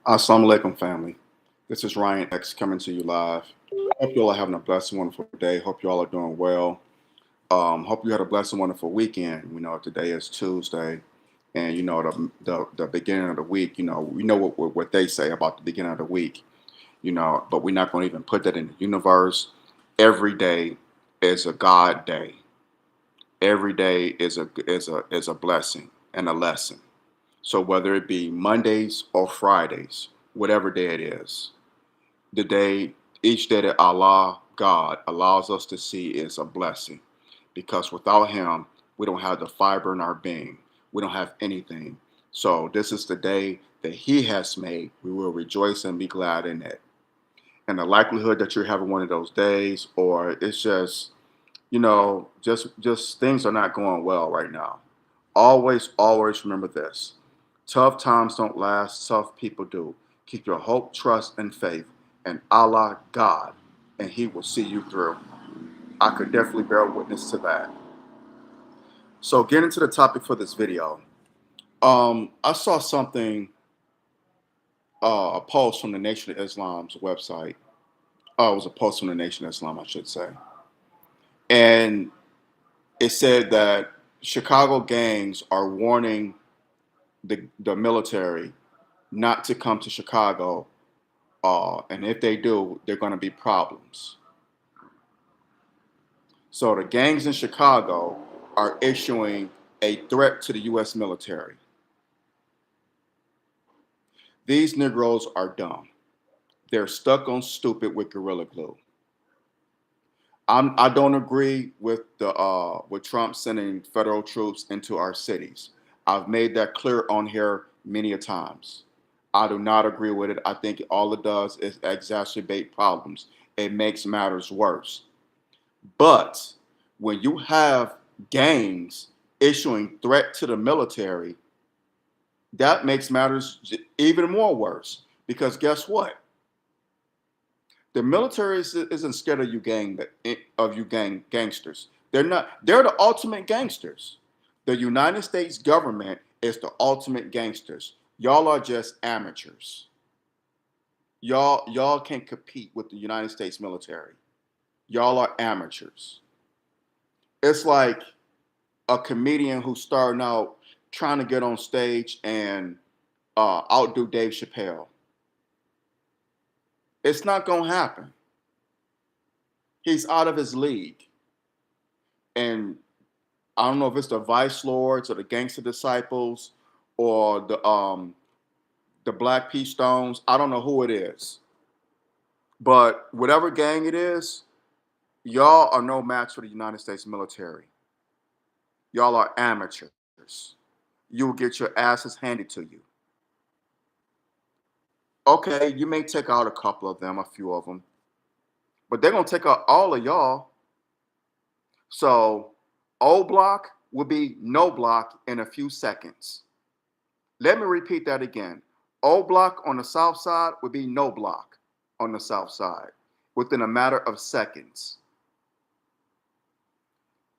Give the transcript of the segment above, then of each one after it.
Assalamu alaikum, family. This is Ryan X coming to you live. Hope you all are having a blessed, wonderful day. Hope you all are doing well. Hope you had a blessed, wonderful weekend. Today is Tuesday, and the beginning of the week. We know what they say about the beginning of the week. But we're not going to even put that in the universe. Every day is a God day. Every day is a blessing and a lesson. So whether it be Mondays or Fridays, whatever day it is, the day, each day that Allah, God, allows us to see is a blessing. Because without Him, we don't have the fiber in our being. We don't have anything. So this is the day that He has made. We will rejoice and be glad in it. And the likelihood that you're having one of those days, or it's just things are not going well right now. Always remember this. Tough times don't last, tough people do. Keep your hope, trust, and faith in Allah, God, and He will see you through. I could definitely bear witness to that. So, getting to the topic for this video, I saw something, a post from the Nation of Islam's website. It was a post from the Nation of Islam, I should say. And it said that Chicago gangs are warning the military not to come to Chicago, and if they do, they're going to be problems. So the gangs in Chicago are issuing a threat to the U.S. military. These Negroes are dumb. They're stuck on stupid with Gorilla Glue. I don't agree with Trump sending federal troops into our cities. I've made that clear on here many a times. I do not agree with it. I think all it does is exacerbate problems. It makes matters worse. But when you have gangs issuing threat to the military, that makes matters even more worse. Because guess what? The military isn't scared of gangsters. They're not. They're the ultimate gangsters. The United States government is the ultimate gangsters. Y'all are just amateurs. Y'all can't compete with the United States military. Y'all are amateurs. It's like a comedian who's starting out trying to get on stage and outdo Dave Chappelle. It's not gonna happen. He's out of his league. And I don't know if it's the Vice Lords or the Gangster Disciples or the Black P Stones. I don't know who it is. But whatever gang it is, y'all are no match for the United States military. Y'all are amateurs. You will get your asses handed to you. Okay, you may take out a couple of them, a few of them, but they're gonna take out all of y'all. So O block will be no block in a few seconds. Let me repeat that again. O block on the south side would be no block on the south side within a matter of seconds.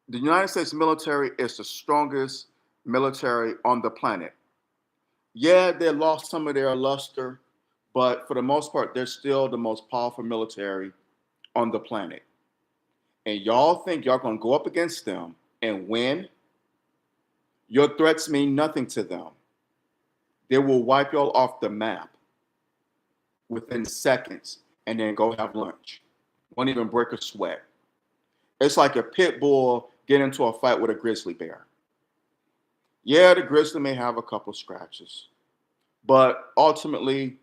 The United States military is the strongest military on the planet. Yeah, they lost some of their luster, but for the most part, they're still the most powerful military on the planet. And y'all think y'all gonna go up against them and win? Your threats mean nothing to them. They will wipe y'all off the map within seconds and then go have lunch. Won't even break a sweat. It's like a pit bull getting into a fight with a grizzly bear. Yeah, the grizzly may have a couple scratches, but ultimately,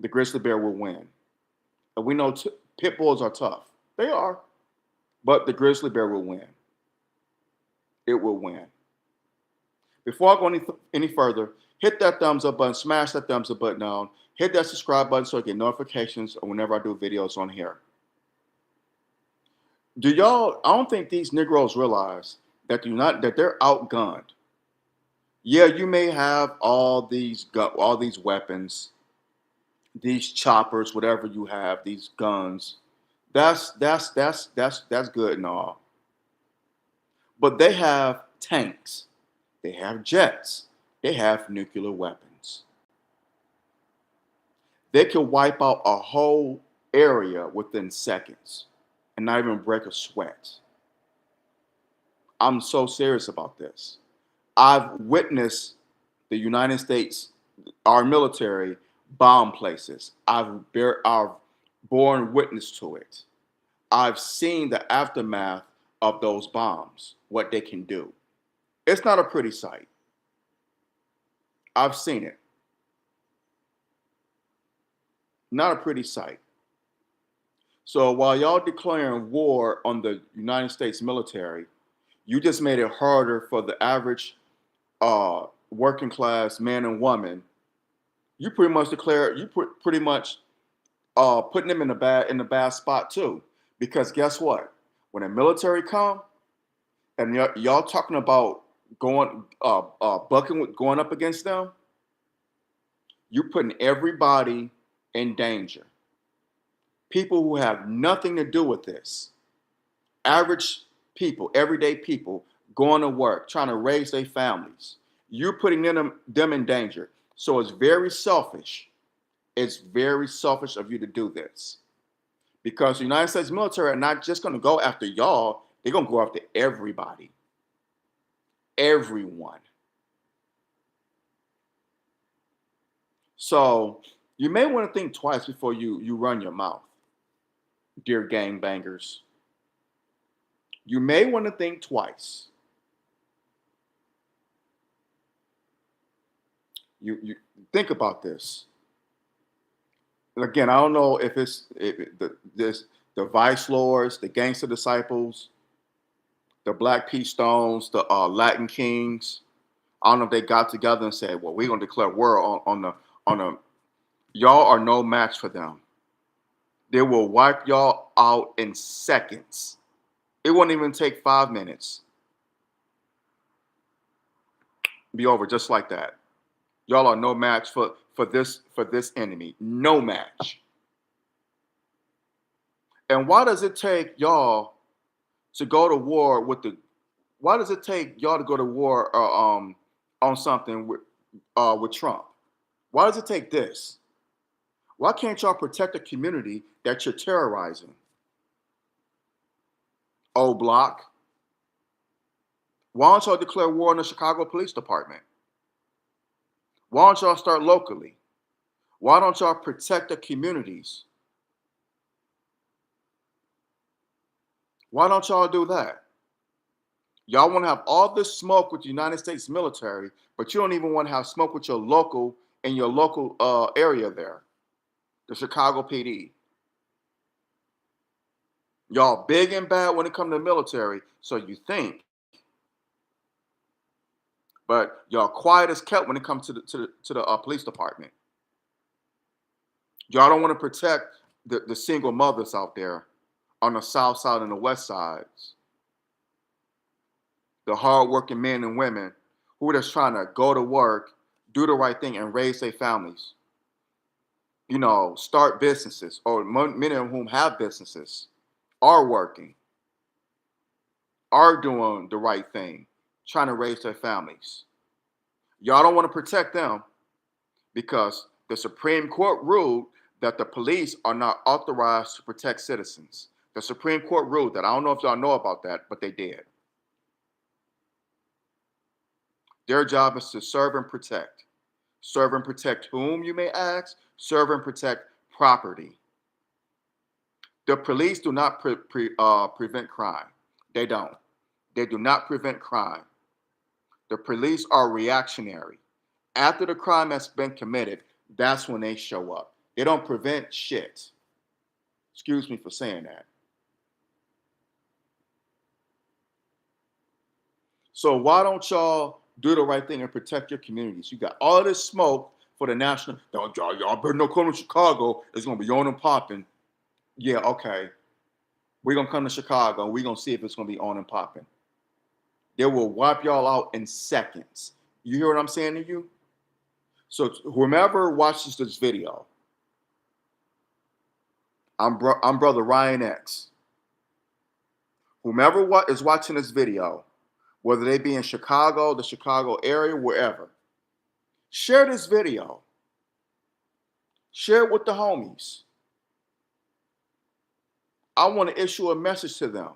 the grizzly bear will win. And we know pit bulls are tough. They are, but the grizzly bear will win. It will win. Before I go any further, hit that thumbs up button, smash that thumbs up button down, hit that subscribe button so you get notifications whenever I do videos on here. I don't think these Negroes realize that they're outgunned. Yeah, you may have all these weapons, these choppers, whatever you have, these guns. That's good and all. But they have tanks, they have jets, they have nuclear weapons. They could wipe out a whole area within seconds and not even break a sweat. I'm so serious about this. I've witnessed the United States, our military, bomb places. I've borne witness to it. I've seen the aftermath of those bombs, what they can do. It's not a pretty sight. I've seen it. Not a pretty sight. So while y'all declaring war on the United States military, you just made it harder for the average working class man and woman. You pretty much pretty much putting them in the bad spot too. Because guess what? When the military come and y'all talking about going going up against them, you're putting everybody in danger. People who have nothing to do with this, average people, everyday people, going to work, trying to raise their families, you're putting them in danger. So it's very selfish. It's very selfish of you to do this. Because the United States military are not just going to go after y'all, they're going to go after everybody. Everyone. So you may want to think twice before you run your mouth, dear gangbangers. You may want to think twice. You think about this. Again, I don't know if it's the Vice Lords, the Gangster Disciples, the Black P Stones, the Latin Kings. I don't know if they got together and said, "Well, we're gonna declare war on the." Y'all are no match for them. They will wipe y'all out in seconds. It won't even take 5 minutes. Be over just like that. Y'all are no match for this enemy. No match. And why does it take y'all to go to war with the? Why does it take y'all to go to war on something with Trump? Why does it take this? Why can't y'all protect the community that you're terrorizing? O Block. Why don't y'all declare war on the Chicago Police Department? Why don't y'all start locally? Why don't y'all protect the communities? Why don't y'all do that? Y'all want to have all this smoke with the United States military, but you don't even want to have smoke with your local area there, the Chicago PD. Y'all big and bad when it comes to the military, so you think, but y'all quiet as kept when it comes to the police department. Y'all don't want to protect the single mothers out there on the south side and the west sides, the hardworking men and women who are just trying to go to work, do the right thing, and raise their families. You know, start businesses, or many of whom have businesses, are working, are doing the right thing, trying to raise their families. Y'all don't want to protect them because the Supreme Court ruled that the police are not authorized to protect citizens. The Supreme Court ruled that. I don't know if y'all know about that, but they did. Their job is to serve and protect. Serve and protect whom, you may ask? Serve and protect property. The police do not prevent crime. They don't. They do not prevent crime. The police are reactionary. After the crime has been committed, that's when they show up. They don't prevent shit. Excuse me for saying that. So why don't y'all do the right thing and protect your communities? You got all this smoke for the national. Y'all better not come to Chicago. It's gonna be on and popping. Yeah, okay. We're gonna come to Chicago and we're gonna see if it's gonna be on and popping. They will wipe y'all out in seconds. You hear what I'm saying to you? So whomever watches this video, I'm brother Ryan X. Whomever is watching this video, whether they be in Chicago, the Chicago area, wherever, share this video. Share it with the homies. I want to issue a message to them.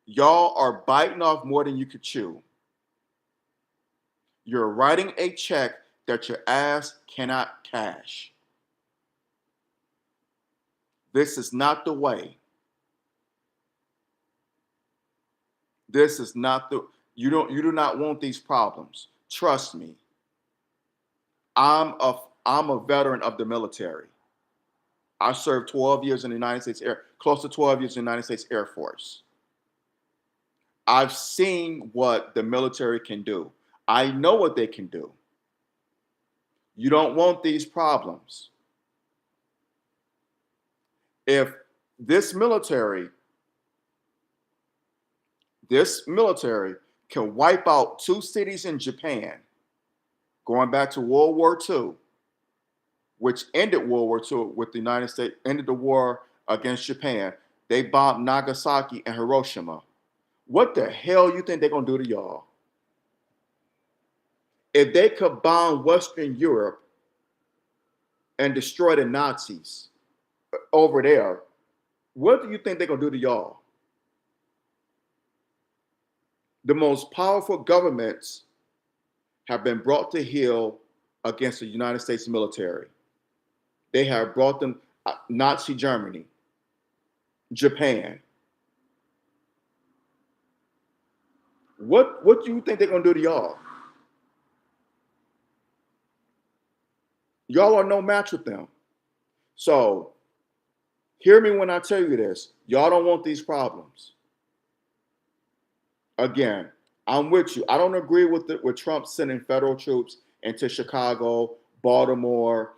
Y'all are biting off more than you could chew. You're writing a check that your ass cannot cash. This is not the way. This is not the you do not want these problems. Trust me. I'm a veteran of the military. I served 12 years in the United States close to 12 years in the United States Air Force. I've seen what the military can do. I know what they can do. You don't want these problems. If this military can wipe out 2 cities in Japan, going back to World War II, which ended World War II with the United States, ended the war against Japan. They bombed Nagasaki and Hiroshima. What the hell you think they're going to do to y'all? If they could bomb Western Europe and destroy the Nazis over there, what do you think they're going to do to y'all? The most powerful governments have been brought to heel against the United States military. They have brought them Nazi Germany, Japan. What do you think they're going to do to y'all? Y'all are no match with them. So hear me when I tell you this. Y'all don't want these problems. Again, I'm with you. I don't agree with Trump sending federal troops into Chicago, Baltimore,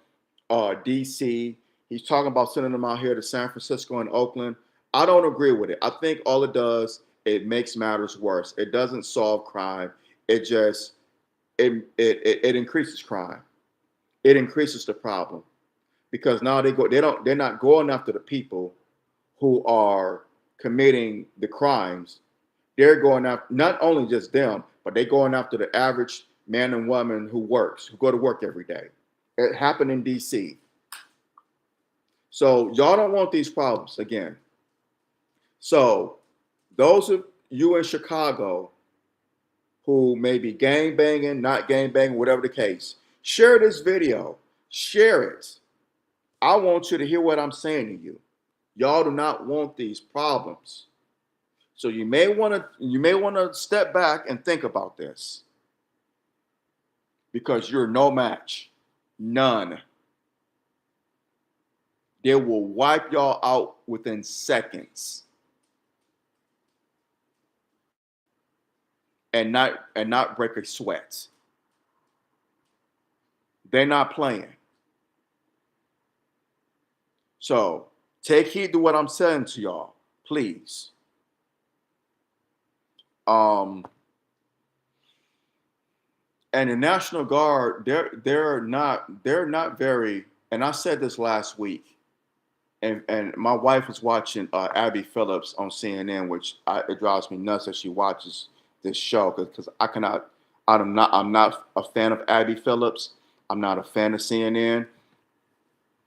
DC. He's talking about sending them out here to San Francisco and Oakland. I don't agree with it. I think all it does, it makes matters worse. It doesn't solve crime. It just it increases crime. It increases the problem because now they're not going after the people who are committing the crimes. They're going after not only just them, but they're going after the average man and woman who go to work every day. It happened in DC. So y'all don't want these problems again. So those of you in Chicago who may be gang banging, not gang banging, whatever the case, share this video. Share it. I want you to hear what I'm saying to you. Y'all do not want these problems. So you may want to step back and think about this because you're no match. None. They will wipe y'all out within seconds. And not break a sweat. They're not playing. So take heed to what I'm saying to y'all, please. And the National Guard, they're not very. And I said this last week, and my wife was watching Abby Phillips on CNN, which it drives me nuts that she watches this show because I'm not a fan of Abby Phillips. I'm not a fan of CNN.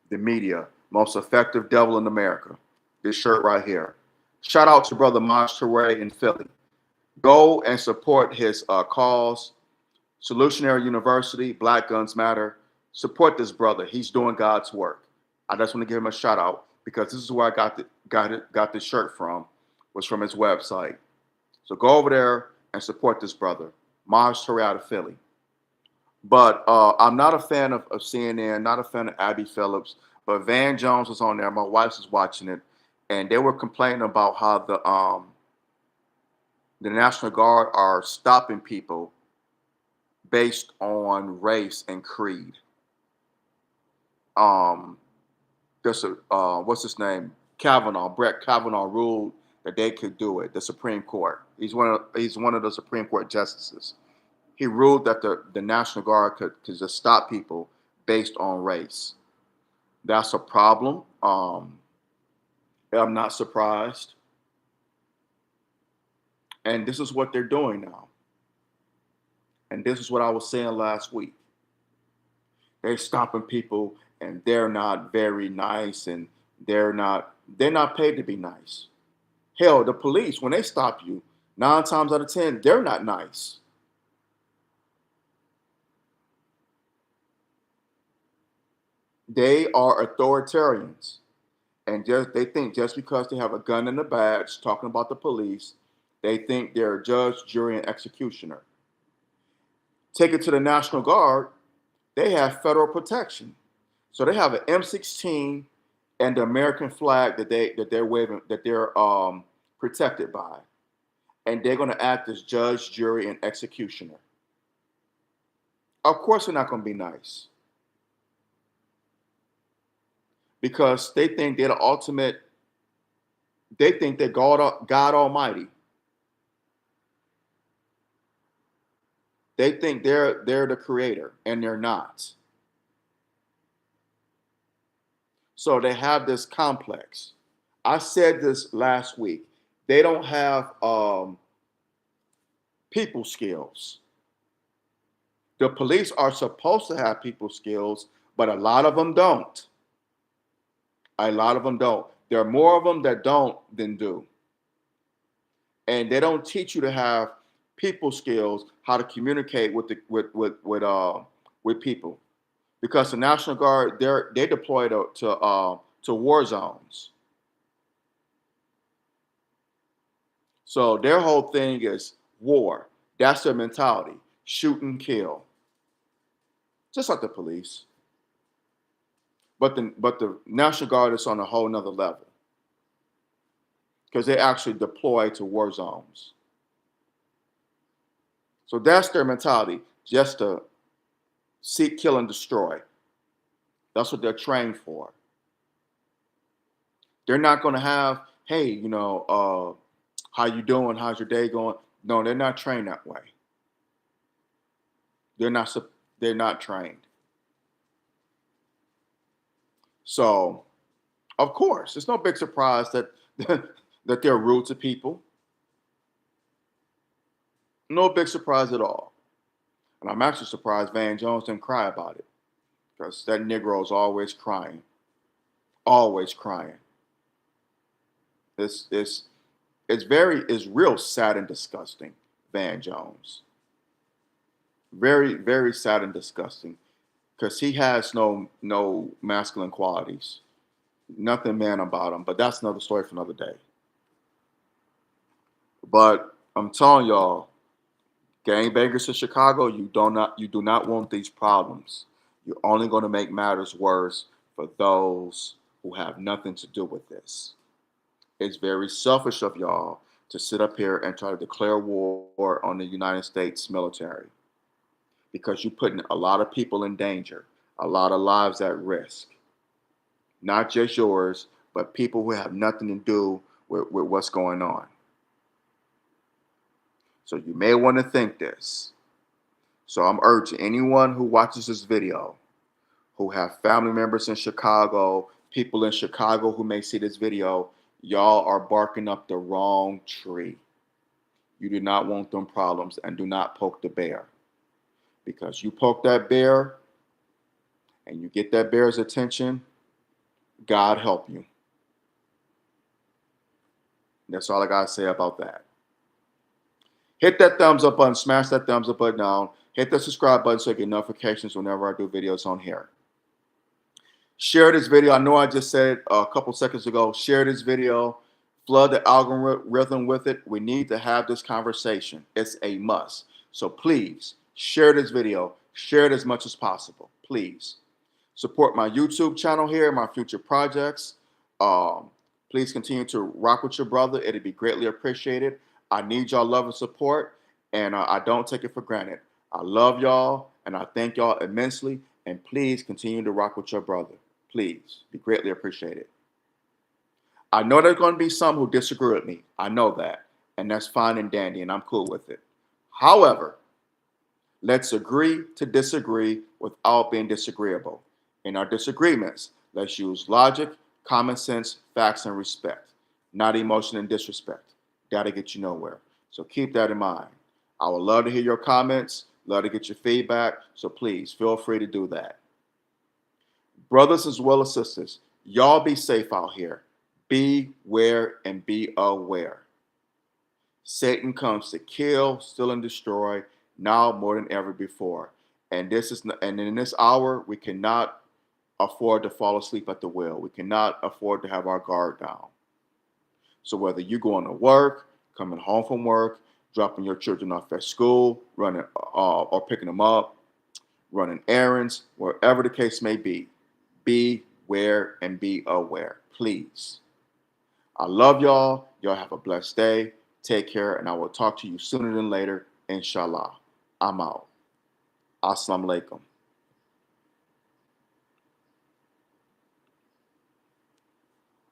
The media, most effective devil in America. This shirt right here. Shout out to brother Maj Toure in Philly. Go and support his cause. Solutionary University, Black Guns Matter. Support this brother. He's doing God's work. I just want to give him a shout out because this is where I got this shirt from, was from his website. So go over there and support this brother, Maj Toure out of Philly. But I'm not a fan of CNN, not a fan of Abby Phillips, but Van Jones was on there. My wife was watching it, and they were complaining about how the National Guard are stopping people based on race and creed. What's his name? Brett Kavanaugh ruled that they could do it. The Supreme Court. He's one of the Supreme Court justices. He ruled that the National Guard could just stop people based on race. That's a problem. I'm not surprised. And this is what they're doing now. And this is what I was saying last week. They're stopping people and they're not very nice, and they're not paid to be nice. Hell, the police, when they stop you, 9 times out of 10, they're not nice. They are authoritarians. And just they think just because they have a gun and a badge talking about the police, they think they're a judge, jury, and executioner. Take it to the National Guard, they have federal protection. So they have an M16 and the American flag that they're waving, that they're protected by. And they're gonna act as judge, jury, and executioner. Of course they're not gonna be nice because they think they're the ultimate, they think they're God Almighty. They think they're the creator, and they're not. So they have this complex. I said this last week. They don't have people skills. The police are supposed to have people skills, but a lot of them don't. A lot of them don't. There are more of them that don't than do. And they don't teach you to have people skills, how to communicate with people, because the National Guard, they deploy to war zones. So their whole thing is war. That's their mentality: shoot and kill, just like the police. But the National Guard is on a whole nother level because they actually deploy to war zones. So that's their mentality, just to seek, kill, and destroy. That's what they're trained for. They're not going to have, hey, how you doing? How's your day going? No, they're not trained that way. They're not. They're not trained. So, of course, it's no big surprise that that they're rude to people. No big surprise at all. And I'm actually surprised Van Jones didn't cry about it, because that Negro is always crying. It's it's real sad and disgusting. Van Jones, very very sad and disgusting, because he has no masculine qualities, nothing man about him. But that's another story for another day. But I'm telling y'all, gangbangers in Chicago, you do not want these problems. You're only going to make matters worse for those who have nothing to do with this. It's very selfish of y'all to sit up here and try to declare war on the United States military, because you're putting a lot of people in danger, a lot of lives at risk. Not just yours, but people who have nothing to do with what's going on. So you may want to think this. So I'm urging anyone who watches this video, who have family members in Chicago, people in Chicago who may see this video, y'all are barking up the wrong tree. You do not want them problems, and do not poke the bear. Because you poke that bear and you get that bear's attention, God help you. That's all I got to say about that. Hit that thumbs up button, smash that thumbs up button down, hit the subscribe button so you get notifications whenever I do videos on here. Share this video. I know I just said it a couple seconds ago. Share this video. Flood the algorithm with it. We need to have this conversation. It's a must. So please share this video. Share it as much as possible. Please support my YouTube channel here, my future projects. Please continue to rock with your brother. It'd be greatly appreciated. I need y'all love and support, and I don't take it for granted. I love y'all, and I thank y'all immensely. And please continue to rock with your brother. Please, be greatly appreciated. I know there's going to be some who disagree with me. I know that, and that's fine and dandy, and I'm cool with it. However, let's agree to disagree without being disagreeable. In our disagreements, let's use logic, common sense, facts, and respect, not emotion and disrespect. That'll get you nowhere. So keep that in mind. I would love to hear your comments, love to get your feedback. So please feel free to do that. Brothers as well as sisters, y'all be safe out here. Beware and be aware. Satan comes to kill, steal, and destroy now more than ever before. And in this hour, we cannot afford to fall asleep at the wheel. We cannot afford to have our guard down. So whether you're going to work, coming home from work, dropping your children off at school, running or picking them up, running errands, wherever the case may be, beware and be aware, please. I love y'all. Y'all have a blessed day. Take care, and I will talk to you sooner than later, inshallah. I'm out. Assalamu alaikum.